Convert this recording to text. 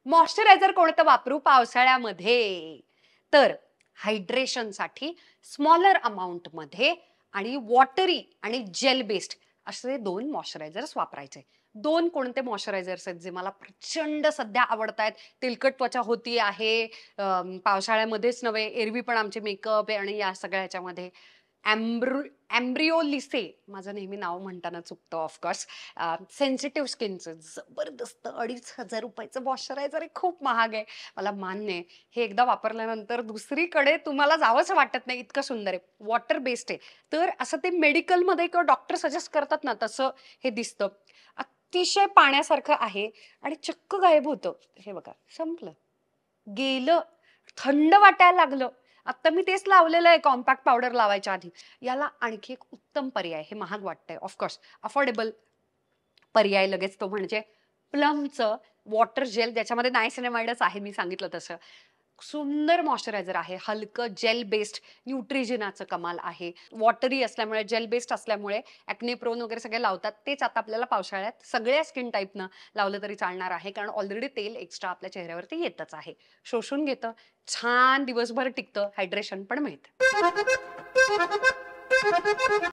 Moisturiser कोणतं वापरू पावसाळ्यामध्ये? तर हायड्रेशनसाठी स्मॉलर अमाउंटमध्ये आणि वॉटरी आणि जेल बेस्ड असे 2 मॉइश्चरायझर्स वापरायचे. 2 कोणते मॉइश्चरायझर्स आहेत जे मला प्रचंड सध्या आवडतायत. तेलकट त्वचा होती आहे. पावसाळ्यामध्येच नव्हे, एरवी पण आमचे मेकअप आहे आणि या सगळ्या ह्याच्यामध्ये एम्ब्रिओलिसे माझं नेहमी नाव म्हणताना चुकतं ऑफकोर्स. सेन्सिटिव्ह स्किनचं जबरदस्त ₹2,500 मॉइश्चरायझर आहे. खूप महाग आहे. मला मान्य आहे. हे एकदा वापरल्यानंतर दुसरीकडे तुम्हाला जावंसं वाटत नाही, इतकं सुंदर आहे. वॉटर बेस्ड आहे. तर असं ते मेडिकलमध्ये किंवा डॉक्टर सजेस्ट करतात ना, तसं हे दिसतं. अतिशय पाण्यासारखं आहे आणि चक्क गायब होतं. हे बघा, संपलं. गेलं. थंड वाटायला लागलं. आता मी तेच लावलेलं आहे कॉम्पॅक्ट पावडर लावायच्या आधी. याला आणखी एक उत्तम पर्याय, हे महाग वाटतंय ऑफ अफोर्डेबल पर्याय लगेच तो म्हणजे प्लमचं वॉटर जेल, ज्याच्यामध्ये नायसिनामाइडच आहे मी सांगितलं तसं. सुंदर मॉइश्चरायझर आहे. हलकं जेल बेस्ड न्यूट्रिजिनाचं कमाल आहे. वॉटरी असल्यामुळे, जेल बेस्ड असल्यामुळे ॲक्ने प्रोन वगैरे सगळे लावतात. तेच आता आपल्याला पावसाळ्यात सगळ्या स्किन टाईपनं लावलं तरी चालणार आहे. कारण ऑलरेडी तेल एक्स्ट्रा आपल्या चेहऱ्यावरती येतच आहे. शोषून घेतं, छान दिवसभर टिकतं, हायड्रेशन पण मिळतं.